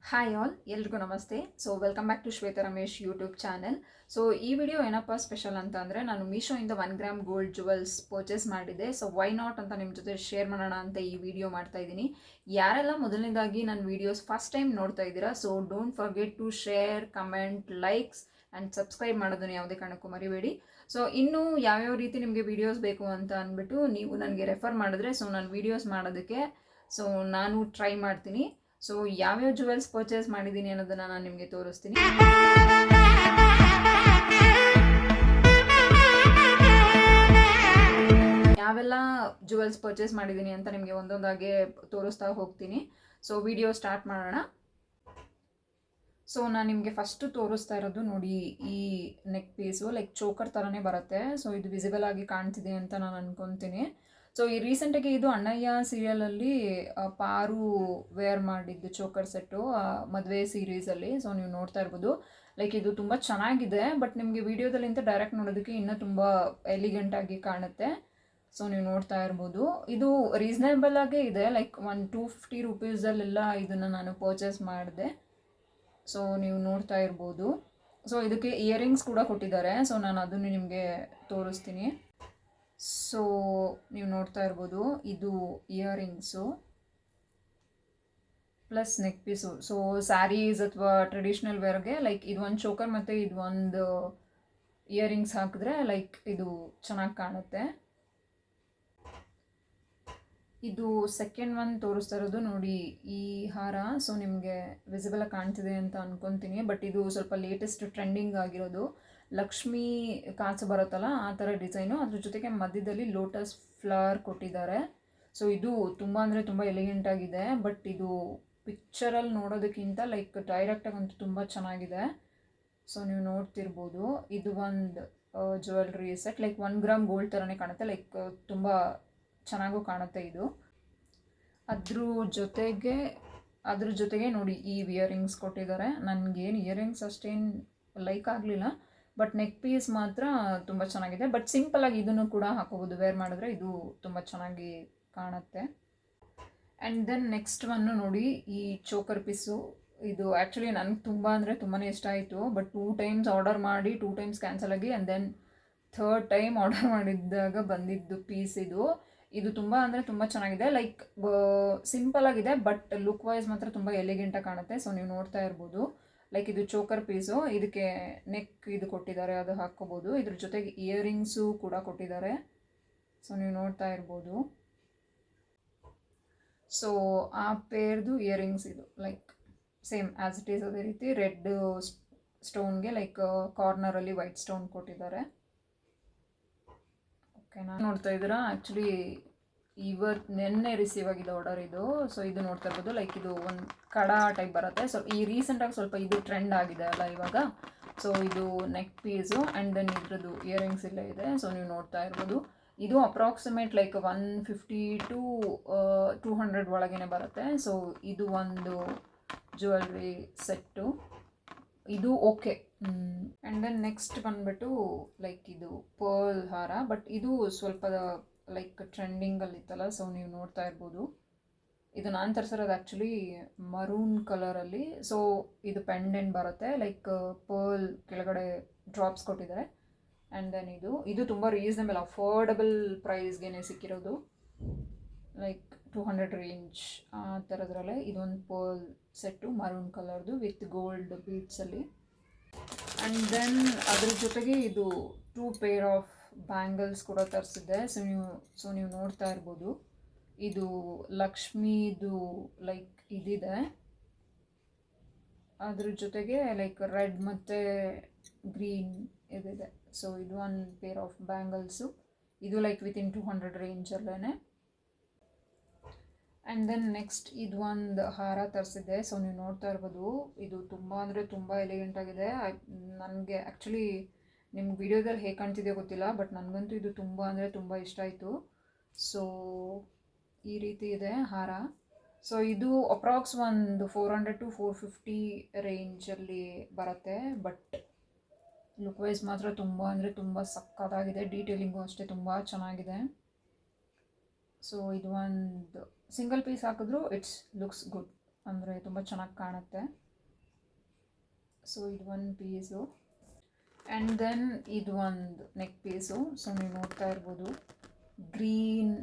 Hi all, ಎಲ್ರಿಗೂ ನಮಸ್ತೆ. So welcome back to Shweta Ramesh YouTube channel. So ಈ ವಿಡಿಯೋ ಏನಪ್ಪ ಸ್ಪೆಷಲ್ ಅಂತ ಅಂದರೆ, ನಾನು ಮೀಶೋಯಿಂದ 1 ಗ್ರಾಮ್ ಗೋಲ್ಡ್ ಜುವೆಲ್ಸ್ ಪರ್ಚೇಸ್ ಮಾಡಿದ್ದೆ. ಸೊ ವೈ ನಾಟ್ ಅಂತ ನಿಮ್ಮ ಜೊತೆ ಶೇರ್ ಮಾಡೋಣ ಅಂತ ಈ ವಿಡಿಯೋ ಮಾಡ್ತಾ ಇದ್ದೀನಿ. ಯಾರೆಲ್ಲ ಮೊದಲನೇದಾಗಿ ನನ್ನ ವೀಡಿಯೋಸ್ ಫಸ್ಟ್ ಟೈಮ್ ನೋಡ್ತಾ ಇದ್ದೀರಾ, so don't forget to share, comment, likes and subscribe ಮಾಡೋದನ್ನು ಯಾವುದೇ ಕಾರಣಕ್ಕೂ ಮರಿಬೇಡಿ. ಸೊ ಇನ್ನೂ ಯಾವ್ಯಾವ ರೀತಿ ನಿಮಗೆ ವೀಡಿಯೋಸ್ ಬೇಕು ಅಂತ ಅಂದ್ಬಿಟ್ಟು ನೀವು ನನಗೆ ರೆಫರ್ ಮಾಡಿದ್ರೆ ಸೊ ನಾನು ವೀಡಿಯೋಸ್ ಮಾಡೋದಕ್ಕೆ ಸೊ ನಾನು ಟ್ರೈ ಮಾಡ್ತೀನಿ. ಸೊ ಯಾವ್ಯಾವ ಜುವೆಲ್ಸ್ ಪರ್ಚೇಸ್ ಮಾಡಿದ್ದೀನಿ ಅನ್ನೋದನ್ನು ನಾನು ನಿಮಗೆ ತೋರಿಸ್ತೀನಿ. ಯಾವೆಲ್ಲ ಜುವೆಲ್ಸ್ ಪರ್ಚೇಸ್ ಮಾಡಿದ್ದೀನಿ ಅಂತ ನಿಮಗೆ ಒಂದೊಂದಾಗೆ ತೋರಿಸ್ತಾ ಹೋಗ್ತೀನಿ. ಸೊ ವಿಡಿಯೋ ಸ್ಟಾರ್ಟ್ ಮಾಡೋಣ. ಸೊ ನಾನು ನಿಮಗೆ ಫಸ್ಟು ತೋರಿಸ್ತಾ ಇರೋದು ನೋಡಿ, ಈ ನೆಕ್ ಪೀಸು ಲೈಕ್ ಚೋಕರ್ ಥರನೇ ಬರುತ್ತೆ. ಸೊ ಇದು ವಿಸಿಬಲ್ ಆಗಿ ಕಾಣ್ತಿದೆ ಅಂತ ನಾನು ಅನ್ಕೊತೀನಿ. ಸೊ ಈ ರೀಸೆಂಟಾಗಿ ಇದು ಅಣ್ಣಯ್ಯ ಸೀರಿಯಲಲ್ಲಿ ಪಾರು ವೇರ್ ಮಾಡಿದ್ದು ಚೋಕರ್ ಸೆಟ್ಟು ಮದುವೆ ಸೀರೀಸಲ್ಲಿ. ಸೊ ನೀವು ನೋಡ್ತಾ ಇರ್ಬೋದು, ಲೈಕ್ ಇದು ತುಂಬ ಚೆನ್ನಾಗಿದೆ. ಬಟ್ ನಿಮಗೆ ವೀಡಿಯೋದಲ್ಲಿಂತ ಡೈರೆಕ್ಟ್ ನೋಡೋದಕ್ಕೆ ಇನ್ನೂ ತುಂಬ ಎಲಿಗೆಂಟಾಗಿ ಕಾಣುತ್ತೆ. ಸೊ ನೀವು ನೋಡ್ತಾ ಇರ್ಬೋದು, ಇದು ರೀಸನೇಬಲ್ ಆಗೇ ಇದೆ. ಲೈಕ್ 250 ರುಪೀಸಲ್ಲೆಲ್ಲ ಇದನ್ನು ನಾನು ಪರ್ಚೇಸ್ ಮಾಡಿದೆ. ಸೊ ನೀವು ನೋಡ್ತಾ ಇರ್ಬೋದು. ಸೊ ಇದಕ್ಕೆ ಇಯರಿಂಗ್ಸ್ ಕೂಡ ಕೊಟ್ಟಿದ್ದಾರೆ. ಸೊ ನಾನು ಅದನ್ನು ನಿಮಗೆ ತೋರಿಸ್ತೀನಿ. ಸೊ ನೀವು ನೋಡ್ತಾ ಇರ್ಬೋದು, ಇದು earrings plus neck piece. So saris ಅಥವಾ ಟ್ರೆಡಿಷ್ನಲ್ ವೇರ್ಗೆ ಲೈಕ್ ಇದು ಒಂದು ಚೋಕರ್ ಮತ್ತು ಇದು ಒಂದು ಇಯರಿಂಗ್ಸ್ ಹಾಕಿದ್ರೆ ಲೈಕ್ ಇದು ಚೆನ್ನಾಗಿ ಕಾಣುತ್ತೆ. ಇದು ಸೆಕೆಂಡ್ ಒನ್ ತೋರಿಸ್ತಾ ಇರೋದು ನೋಡಿ, ಈ ಹಾರ. ಸೊ ನಿಮಗೆ ವಿಸಿಬಲ್ ಕಾಣ್ತಿದೆ ಅಂತ ಅನ್ಕೊತೀನಿ. ಬಟ್ ಇದು ಸ್ವಲ್ಪ ಲೇಟೆಸ್ಟ್ ಟ್ರೆಂಡಿಂಗ್ ಆಗಿರೋದು. ಲಕ್ಷ್ಮೀ ಕಾಸು ಬರುತ್ತಲ್ಲ ಆ ಥರ ಡಿಸೈನು, ಅದ್ರ ಜೊತೆಗೆ ಮಧ್ಯದಲ್ಲಿ ಲೋಟಸ್ ಫ್ಲವರ್ ಕೊಟ್ಟಿದ್ದಾರೆ. ಸೊ ಇದು ತುಂಬ ಅಂದರೆ ತುಂಬ ಎಲಿಗೆಂಟ್ ಆಗಿದೆ. ಬಟ್ ಇದು ಪಿಕ್ಚರಲ್ಲಿ ನೋಡೋದಕ್ಕಿಂತ ಲೈಕ್ ಡೈರೆಕ್ಟಾಗಿ ಅಂತೂ ತುಂಬ ಚೆನ್ನಾಗಿದೆ. ಸೊ ನೀವು ನೋಡ್ತಿರ್ಬೋದು, ಇದು ಒಂದು jewellery set like 1 gram gold ಥರನೇ ಕಾಣುತ್ತೆ. ಲೈಕ್ ತುಂಬ ಚೆನ್ನಾಗೂ ಕಾಣುತ್ತೆ ಇದು. ಅದ್ರ ಜೊತೆಗೆ ನೋಡಿ, ಈ ಇಯರಿಂಗ್ಸ್ ಕೊಟ್ಟಿದ್ದಾರೆ. ನನಗೇನು ಇಯರಿಂಗ್ಸ್ ಅಷ್ಟೇನು ಲೈಕ್ ಆಗಲಿಲ್ಲ, ಬಟ್ ನೆಕ್ ಪೀಸ್ ಮಾತ್ರ ತುಂಬ ಚೆನ್ನಾಗಿದೆ. ಬಟ್ ಸಿಂಪಲಾಗಿ ಇದನ್ನು ಕೂಡ ಹಾಕೋಬೋದು, ವೇರ್ ಮಾಡಿದ್ರೆ ಇದು ತುಂಬ ಚೆನ್ನಾಗಿ ಕಾಣುತ್ತೆ. ಆ್ಯಂಡ್ ದೆನ್ ನೆಕ್ಸ್ಟ್ ಒನ್ನು ನೋಡಿ, ಈ ಚೋಕರ್ ಪೀಸು. ಇದು ಆ್ಯಕ್ಚುಲಿ ನನಗೆ ತುಂಬ ಅಂದರೆ ತುಂಬಾ ಇಷ್ಟ ಆಯಿತು. ಬಟ್ 2 ಟೈಮ್ಸ್ ಆರ್ಡರ್ ಮಾಡಿ 2 ಟೈಮ್ಸ್ ಕ್ಯಾನ್ಸಲ್ ಆಗಿ and then 3rd time order ಮಾಡಿದ್ದಾಗ ಬಂದಿದ್ದು ಪೀಸ್ ಇದು. ಇದು ತುಂಬ ಅಂದರೆ ತುಂಬ ಚೆನ್ನಾಗಿದೆ. ಲೈಕ್ ಸಿಂಪಲ್ ಆಗಿದೆ, ಬಟ್ ಲುಕ್ ವೈಸ್ ಮಾತ್ರ ತುಂಬ ಎಲಿಗೆಂಟಾಗಿ ಕಾಣುತ್ತೆ. ಸೊ ನೀವು ನೋಡ್ತಾ ಇರ್ಬೋದು, ಲೈಕ್ ಇದು ಚೋಕರ್ ಪೀಸು, ಇದಕ್ಕೆ ನೆಕ್ ಇದು ಕೊಟ್ಟಿದ್ದಾರೆ, ಅದು ಹಾಕ್ಕೋಬೋದು. ಇದ್ರ ಜೊತೆಗೆ ಇಯರಿಂಗ್ಸು ಕೂಡ ಕೊಟ್ಟಿದ್ದಾರೆ. ಸೊ ನೀವು ನೋಡ್ತಾ ಇರ್ಬೋದು. ಸೊ ಆ ಪೇರ್ದು ಇಯರಿಂಗ್ಸ್ ಇದು like same as it is. ಅದೇ ರೀತಿ ರೆಡ್ ಸ್ಟೋನ್ಗೆ ಲೈಕ್ ಕಾರ್ನರಲ್ಲಿ ವೈಟ್ ಸ್ಟೋನ್ ಕೊಟ್ಟಿದ್ದಾರೆ. ಓಕೆನಾ, ನೋಡ್ತಾ ಇದ್ದೀರಾ. ಆ್ಯಕ್ಚುಲಿ ನೆನ್ನೆ ರಿಸೀವ್ ಆಗಿದೆ ಆರ್ಡರ್ ಇದು. ಸೊ ಇದು ನೋಡ್ತಾ ಇರ್ಬೋದು, ಲೈಕ್ ಇದು ಒಂದು ಕಡ ಟೈಪ್ ಬರುತ್ತೆ. ಸೊ ಈ ರೀಸೆಂಟಾಗಿ ಸ್ವಲ್ಪ ಇದು ಟ್ರೆಂಡ್ ಆಗಿದೆ ಅಲ್ಲ ಇವಾಗ. ಸೊ ಇದು ನೆಕ್ ಪೀಸು ಆ್ಯಂಡ್ ದೆನ್ ಇದ್ರದ್ದು ಇಯರಿಂಗ್ಸ್ ಇಲ್ಲೇ ಇದೆ. ಸೊ ನೀವು ನೋಡ್ತಾ ಇರ್ಬೋದು, ಇದು ಅಪ್ರಾಕ್ಸಿಮೇಟ್ ಲೈಕ್ 150 to 200 ಒಳಗೇ ಬರುತ್ತೆ. ಸೊ ಇದು ಒಂದು ಜ್ಯುವೆಲ್ರಿ ಸೆಟ್ಟು, ಇದು ಓಕೆ. ಆ್ಯಂಡ್ ದೆನ್ ನೆಕ್ಸ್ಟ್ ಬಂದ್ಬಿಟ್ಟು ಲೈಕ್ ಇದು ಪರ್ಲ್ ಹಾರ. ಬಟ್ ಇದು ಸ್ವಲ್ಪ ಲೈಕ್ ಟ್ರೆಂಡಿಂಗಲ್ಲಿತ್ತಲ್ಲ. ಸೊ ನೀವು ನೋಡ್ತಾ ಇರ್ಬೋದು, ಇದು ನಾನು ತರಿಸಿರೋದು ಆ್ಯಕ್ಚುಲಿ ಮರೂನ್ ಕಲರಲ್ಲಿ. ಸೊ ಇದು ಪೆಂಡೆಂಟ್ ಬರುತ್ತೆ, ಲೈಕ್ ಪರ್ಲ್ ಕೆಳಗಡೆ ಡ್ರಾಪ್ಸ್ ಕೊಟ್ಟಿದ್ದಾರೆ. ಆ್ಯಂಡ್ ದೆನ್ ಇದು ತುಂಬ ರೀಸನಬಲ್ ಅಫೋರ್ಡಬಲ್ ಪ್ರೈಸ್ಗೆ ಸಿಕ್ಕಿರೋದು, ಲೈಕ್ 200 ರೇಂಜ್ ಆ ಥರದ್ರಲ್ಲೇ. ಇದೊಂದು ಪರ್ಲ್ ಸೆಟ್ಟು ಮರೂನ್ ಕಲರ್ದು ವಿತ್ ಗೋಲ್ಡ್ ಬೀಡ್ಸಲ್ಲಿ. ಆ್ಯಂಡ್ ದೆನ್ ಅದ್ರ ಜೊತೆಗೆ ಇದು 2 ಪೇರ್ ಆಫ್ ಬ್ಯಾಂಗಲ್ಸ್ ಕೂಡ ತರಿಸಿದ್ದೆ. ಸೊ ನೀವು ನೋಡ್ತಾ ಇರ್ಬೋದು, ಇದು ಲಕ್ಷ್ಮೀದು ಲೈಕ್ ಇದಿದೆ, ಅದ್ರ ಜೊತೆಗೆ ಲೈಕ್ ರೆಡ್ ಮತ್ತು ಗ್ರೀನ್ ಇದಿದೆ. ಸೊ ಇದು ಒಂದು ಪೇರ್ ಆಫ್ ಬ್ಯಾಂಗಲ್ಸು, ಇದು ಲೈಕ್ ವಿತಿನ್ 200 ರೇಂಜಲ್ಲೇ. ಆ್ಯಂಡ್ ದೆನ್ ನೆಕ್ಸ್ಟ್ ಇದು ಒಂದು ಹಾರ ತರಿಸಿದ್ದೆ. ಸೊ ನೀವು ನೋಡ್ತಾ ಇರ್ಬೋದು, ಇದು ತುಂಬ ಅಂದರೆ ತುಂಬ ಎಲಿಗೆಂಟ್ ಆಗಿದೆ. ನನಗೆ ಆ್ಯಕ್ಚುಲಿ ನಿಮ್ಗೆ ವಿಡಿಯೋದಲ್ಲಿ ಹೇಗೆ ಕಾಣ್ತಿದೆಯೋ ಗೊತ್ತಿಲ್ಲ, ಬಟ್ ನನಗಂತೂ ಇದು ತುಂಬ ಅಂದರೆ ತುಂಬ ಇಷ್ಟ ಆಯಿತು. ಸೊ ಈ ರೀತಿ ಇದೆ ಹಾರ. ಸೊ ಇದು ಅಪ್ರಾಕ್ಸ್ ಒಂದು 400 to 450 ರೇಂಜಲ್ಲಿ ಬರುತ್ತೆ. ಬಟ್ ಲುಕ್ ವೈಸ್ ಮಾತ್ರ ತುಂಬ ಅಂದರೆ ತುಂಬ ಸಕ್ಕತ್ತಾಗಿದೆ. ಡೀಟೇಲಿಂಗು ಅಷ್ಟೇ ತುಂಬ ಚೆನ್ನಾಗಿದೆ. ಸೊ ಇದು ಒಂದು ಸಿಂಗಲ್ ಪೀಸ್ ಹಾಕಿದ್ರು ಇಟ್ಸ್ ಲುಕ್ಸ್ ಗುಡ್. ಅಂದರೆ ತುಂಬ ಚೆನ್ನಾಗಿ ಕಾಣುತ್ತೆ. ಸೊ ಇದು ಒಂದು ಪೀಸು. ಆ್ಯಂಡ್ ದೆನ್ ಇದು ಒಂದು ನೆಕ್ ಪೀಸು. ಸೊ ನೀವು ನೋಡ್ತಾ ಇರ್ಬೋದು ಗ್ರೀನ್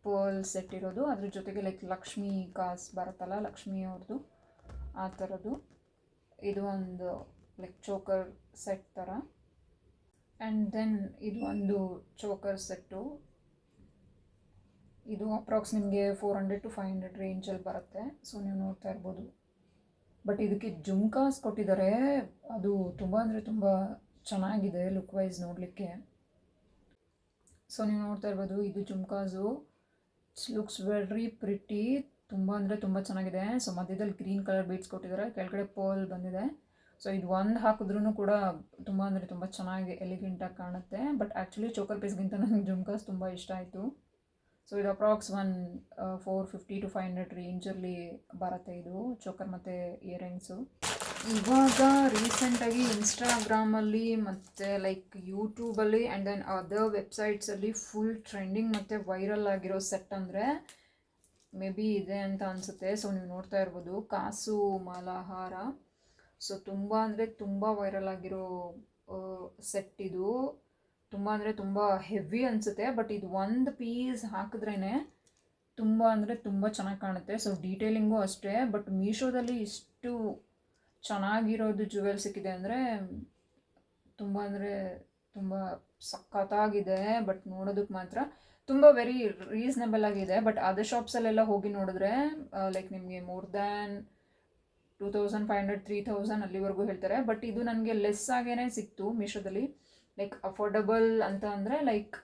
ಪರ್ಲ್ ಸೆಟ್ ಇರೋದು, ಅದ್ರ ಜೊತೆಗೆ ಲೈಕ್ ಲಕ್ಷ್ಮಿ ಕಾಸ್ ಬರುತ್ತಲ್ಲ, ಲಕ್ಷ್ಮಿ ಅವ್ರದ್ದು ಆ ಥರದ್ದು. ಇದು ಒಂದು ಲೈಕ್ ಚೋಕರ್ ಸೆಟ್ ಥರ. ಆ್ಯಂಡ್ ದೆನ್ ಇದು ಒಂದು ಚೋಕರ್ ಸೆಟ್ಟು. ಇದು ಅಪ್ರಾಕ್ಸ್ ನಿಮಗೆ 400 to 500 ರೇಂಜಲ್ಲಿ ಬರುತ್ತೆ. ಸೊ ನೀವು ನೋಡ್ತಾ ಇರ್ಬೋದು. ಬಟ್ ಇದಕ್ಕೆ ಜುಮ್ಕಾಸ್ ಕೊಟ್ಟಿದ್ದಾರೆ, ಅದು ತುಂಬ ಅಂದರೆ ತುಂಬ ಚೆನ್ನಾಗಿದೆ ಲುಕ್ ವೈಸ್ ನೋಡಲಿಕ್ಕೆ. ಸೊ ನೀವು ನೋಡ್ತಾ ಇರ್ಬೋದು, ಇದು ಜುಮ್ಕಾಸು ಲುಕ್ಸ್ ವೆರಿ ಪ್ರಿಟಿ, ತುಂಬ ಅಂದರೆ ತುಂಬ ಚೆನ್ನಾಗಿದೆ. ಸೊ ಮಧ್ಯದಲ್ಲಿ ಗ್ರೀನ್ ಕಲರ್ ಬೀಡ್ಸ್ ಕೊಟ್ಟಿದ್ದಾರೆ, ಕೆಳಗಡೆ ಪರ್ಲ್ ಬಂದಿದೆ. ಸೊ ಇದು ಒಂದು ಹಾಕಿದ್ರೂ ಕೂಡ ತುಂಬ ಅಂದರೆ ತುಂಬ ಚೆನ್ನಾಗಿ ಎಲಿಗೆಂಟಾಗಿ ಕಾಣುತ್ತೆ. ಬಟ್ ಆ್ಯಕ್ಚುಲಿ ಚೋಕರ್ ಪೀಸ್ಗಿಂತ ನನಗೆ ಜುಮ್ಕಾಸ್ ತುಂಬ ಇಷ್ಟ ಆಯಿತು. ಸೊ ಇದು ಅಪ್ರಾಕ್ಸ್ 450 to 500 ರೇಂಜಲ್ಲಿ ಬರುತ್ತೆ ಇದು ಚೋಕರ್ ಮತ್ತು ಇಯರಿಂಗ್ಸು. ಇವಾಗ ರೀಸೆಂಟಾಗಿ ಇನ್ಸ್ಟಾಗ್ರಾಮಲ್ಲಿ ಮತ್ತು ಲೈಕ್ ಯೂಟ್ಯೂಬಲ್ಲಿ ಆ್ಯಂಡ್ ದೆನ್ ಅದರ್ ವೆಬ್ಸೈಟ್ಸಲ್ಲಿ ಫುಲ್ ಟ್ರೆಂಡಿಂಗ್ ಮತ್ತು ವೈರಲ್ ಆಗಿರೋ ಸೆಟ್ ಅಂದರೆ ಮೇ ಬಿ ಇದೆ ಅಂತ ಅನಿಸುತ್ತೆ. ಸೊ ನೀವು ನೋಡ್ತಾ ಇರ್ಬೋದು ಕಾಸು ಮಾಲಾಹಾರ. ಸೊ ತುಂಬ ಅಂದರೆ ತುಂಬ ವೈರಲ್ ಆಗಿರೋ ಸೆಟ್ ಇದು. ತುಂಬ ಅಂದರೆ ತುಂಬ ಹೆವಿ ಅನಿಸುತ್ತೆ. ಬಟ್ ಇದು ಒಂದು ಪೀಸ್ ಹಾಕಿದ್ರೇ ತುಂಬ ಅಂದರೆ ತುಂಬ ಚೆನ್ನಾಗಿ ಕಾಣುತ್ತೆ. ಸೊ ಡೀಟೇಲಿಂಗು ಅಷ್ಟೇ. ಬಟ್ ಮೀಶೋದಲ್ಲಿ ಇಷ್ಟು ಚೆನ್ನಾಗಿರೋದು ಜುವೆಲ್ ಸಿಕ್ಕಿದೆ ಅಂದರೆ ತುಂಬ ಅಂದರೆ ತುಂಬ ಸಖತ್ತಾಗಿದೆ. ಬಟ್ ನೋಡೋದಕ್ಕೆ ಮಾತ್ರ ತುಂಬ ವೆರಿ ರೀಸನೇಬಲ್ ಆಗಿದೆ. ಬಟ್ ಅದರ್ ಶಾಪ್ಸಲ್ಲೆಲ್ಲ ಹೋಗಿ ನೋಡಿದ್ರೆ ಲೈಕ್ ನಿಮಗೆ ಮೋರ್ ದ್ಯಾನ್ 2500 3000 ಅಲ್ಲಿವರೆಗೂ ಹೇಳ್ತಾರೆ. ಬಟ್ ಇದು ನನಗೆ ಲೆಸ್ ಆಗೇ ಸಿಕ್ತು ಮೀಶೋದಲ್ಲಿ. ಲೈಕ್ ಅಫೋರ್ಡಬಲ್ ಅಂತ ಅಂದರೆ ಲೈಕ್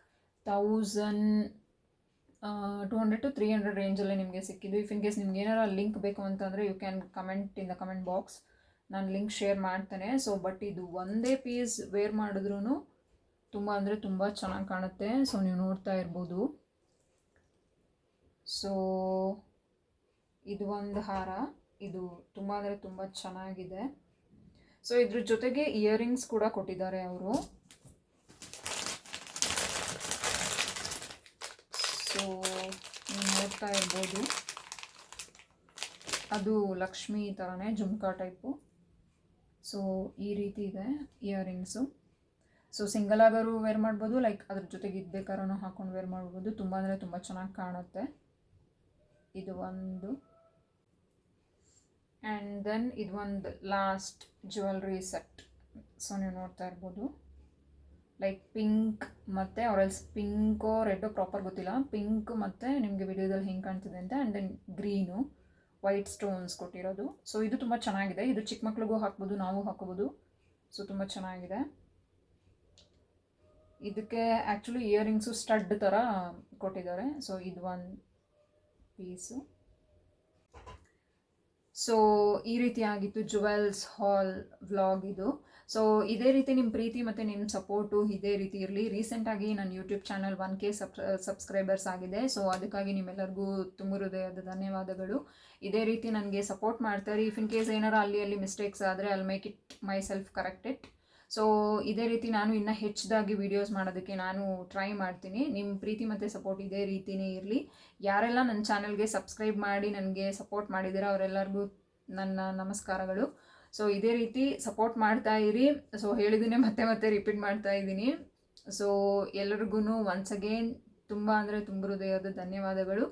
1200 to 300 ರೇಂಜಲ್ಲೇ ನಿಮಗೆ ಸಿಕ್ಕಿದ್ದು. ಇಫ್ ಇನ್ ಕೇಸ್ ನಿಮ್ಗೆ ಏನಾರ ಲಿಂಕ್ ಬೇಕು ಅಂತಂದರೆ you can comment in the comment box, ನಾನು ಲಿಂಕ್ ಶೇರ್ ಮಾಡ್ತೇನೆ. ಸೊ ಬಟ್ ಇದು ಒಂದೇ ಪೀಸ್ ವೇರ್ ಮಾಡಿದ್ರೂ ತುಂಬ ಅಂದರೆ ತುಂಬ ಚೆನ್ನಾಗಿ ಕಾಣುತ್ತೆ. ಸೊ ನೀವು ನೋಡ್ತಾ ಇರ್ಬೋದು. ಸೊ ಇದು ಒಂದು ಹಾರ, ಇದು ತುಂಬ ಅಂದರೆ ತುಂಬ ಚೆನ್ನಾಗಿದೆ. ಸೊ ಇದ್ರ ಜೊತೆಗೆ ಇಯರಿಂಗ್ಸ್ ಕೂಡ ಕೊಟ್ಟಿದ್ದಾರೆ ಅವರು. ಸೊ ನೀವು ನೋಡ್ತಾ ಇರ್ಬೋದು, ಅದು ಲಕ್ಷ್ಮಿ ಥರನೇ ಜುಮ್ಕಾ ಟೈಪು. ಸೊ ಈ ರೀತಿ ಇದೆ ಇಯರಿಂಗ್ಸು. ಸೊ ಸಿಂಗಲ್ ಆದರೂ ವೇರ್ ಮಾಡ್ಬೋದು, ಲೈಕ್ ಅದ್ರ ಜೊತೆಗೆ ಇದು ಬೇಕಾದ್ರೂ ಹಾಕೊಂಡು ವೇರ್ ಮಾಡ್ಬೋದು. ತುಂಬ ಅಂದರೆ ತುಂಬ ಚೆನ್ನಾಗಿ ಕಾಣುತ್ತೆ. ಇದು ಒಂದು. ಆ್ಯಂಡ್ ದೆನ್ ಇದು ಒಂದು ಲಾಸ್ಟ್ ಜ್ಯುವೆಲ್ರಿ ಸೆಟ್. ಸೊ ನೀವು ನೋಡ್ತಾ ಇರ್ಬೋದು ಲೈಕ್ ಪಿಂಕ್ ಮತ್ತು ಆರೆಲ್ಸ್ ಪಿಂಕೋ ರೆಡ್ಡೋ ಪ್ರಾಪರ್ ಗೊತ್ತಿಲ್ಲ, ಪಿಂಕ್ ಮತ್ತು ನಿಮಗೆ ವಿಡಿಯೋದಲ್ಲಿ ಹೆಂಗೆ ಕಾಣ್ತಿದೆ ಅಂತ. And then green white stones ಕೊಟ್ಟಿರೋದು. ಸೊ ಇದು ತುಂಬ ಚೆನ್ನಾಗಿದೆ. ಇದು ಚಿಕ್ಕ ಮಕ್ಳಿಗೂ ಹಾಕ್ಬೋದು, ನಾವು ಹಾಕೋಬೋದು. ಸೊ ತುಂಬ ಚೆನ್ನಾಗಿದೆ. ಇದಕ್ಕೆ ಆ್ಯಕ್ಚುಲಿ ಇಯರಿಂಗ್ಸು ಸ್ಟಡ್ ಥರ ಕೊಟ್ಟಿದ್ದಾರೆ. ಸೊ ಇದು ಒಂದು ಪೀಸು. ಸೊ ಈ ರೀತಿ ಆಗಿತ್ತು ಜುವೆಲ್ಸ್ ಹಾಲ್ ವ್ಲಾಗ್ ಇದು. ಸೊ ಇದೇ ರೀತಿ ನಿಮ್ಮ ಪ್ರೀತಿ ಮತ್ತು ನಿಮ್ಮ ಸಪೋರ್ಟು ಇದೇ ರೀತಿ ಇರಲಿ. ರೀಸೆಂಟಾಗಿ ನನ್ನ ಯೂಟ್ಯೂಬ್ ಚಾನಲ್ 1K ಸಬ್ಸ್ಕ್ರೈಬರ್ಸ್ ಆಗಿದೆ. ಸೊ ಅದಕ್ಕಾಗಿ ನಿಮ್ಮೆಲ್ಲರಿಗೂ ತುಂಬ ಹೃದಯದ ಧನ್ಯವಾದಗಳು. ಇದೇ ರೀತಿ ನನಗೆ ಸಪೋರ್ಟ್ ಮಾಡ್ತಾರೆ. ಇಫ್ ಇನ್ ಕೇಸ್ ಏನಾರ ಅಲ್ಲಿ ಮಿಸ್ಟೇಕ್ಸ್ ಆದರೆ I'll make it my self correct it. So ಇದೇ ರೀತಿ ನಾನು ಇನ್ನೂ ಹೆಚ್ಚಾಗಿ ವೀಡಿಯೋಸ್ ಮಾಡೋದಕ್ಕೆ ನಾನು ಟ್ರೈ ಮಾಡ್ತೀನಿ. ನಿಮ್ಮ ಪ್ರೀತಿ ಮತ್ತು ಸಪೋರ್ಟ್ ಇದೇ ರೀತಿಯೇ ಇರಲಿ. ಯಾರೆಲ್ಲ ನನ್ನ ಚಾನಲ್ಗೆ ಸಬ್ಸ್ಕ್ರೈಬ್ ಮಾಡಿ ನನಗೆ ಸಪೋರ್ಟ್ ಮಾಡಿದ್ದೀರಾ ಅವರೆಲ್ಲರಿಗೂ ನನ್ನ ನಮಸ್ಕಾರಗಳು. ಸೊ ಇದೇ ರೀತಿ ಸಪೋರ್ಟ್ ಮಾಡ್ತಾ ಇರಿ. ಸೊ ಹೇಳಿದ್ದೀನಿ ಮತ್ತೆ ರಿಪೀಟ್ ಮಾಡ್ತಾ ಇದ್ದೀನಿ. ಸೊ ಎಲ್ಲರಿಗೂ ಒನ್ಸ್ ಅಗೇನ್ ತುಂಬ ಅಂದರೆ ತುಂಬ ಹೃದಯದ ಧನ್ಯವಾದಗಳು.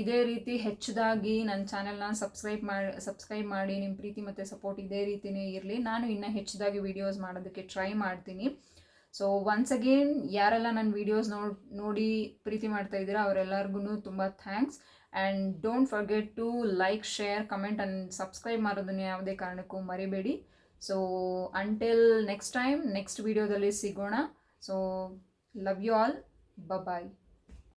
ಇದೇ ರೀತಿ ಹೆಚ್ಚಾಗಿ ನನ್ನ ಚಾನೆಲ್ನ ಸಬ್ಸ್ಕ್ರೈಬ್ ಮಾಡಿ ನಿಮ್ಮ ಪ್ರೀತಿ ಮತ್ತು ಸಪೋರ್ಟ್ ಇದೇ ರೀತಿಯೇ ಇರಲಿ. ನಾನು ಇನ್ನೂ ಹೆಚ್ಚಾಗಿ ವೀಡಿಯೋಸ್ ಮಾಡೋದಕ್ಕೆ ಟ್ರೈ ಮಾಡ್ತೀನಿ. ಸೊ ಒನ್ಸ್ ಅಗೇನ್ ಯಾರೆಲ್ಲ ನನ್ನ ವೀಡಿಯೋಸ್ ನೋಡಿ ಪ್ರೀತಿ ಮಾಡ್ತಾ ಇದ್ದೀರಾ ಅವರೆಲ್ಲರಿಗೂ ತುಂಬ thanks. And don't forget to like, share, comment and subscribe ಮಾಡೋದನ್ನು ಯಾವುದೇ ಕಾರಣಕ್ಕೂ ಮರಿಬೇಡಿ. So until next time next ವೀಡಿಯೋದಲ್ಲಿ ಸಿಗೋಣ. So love you all. Bye.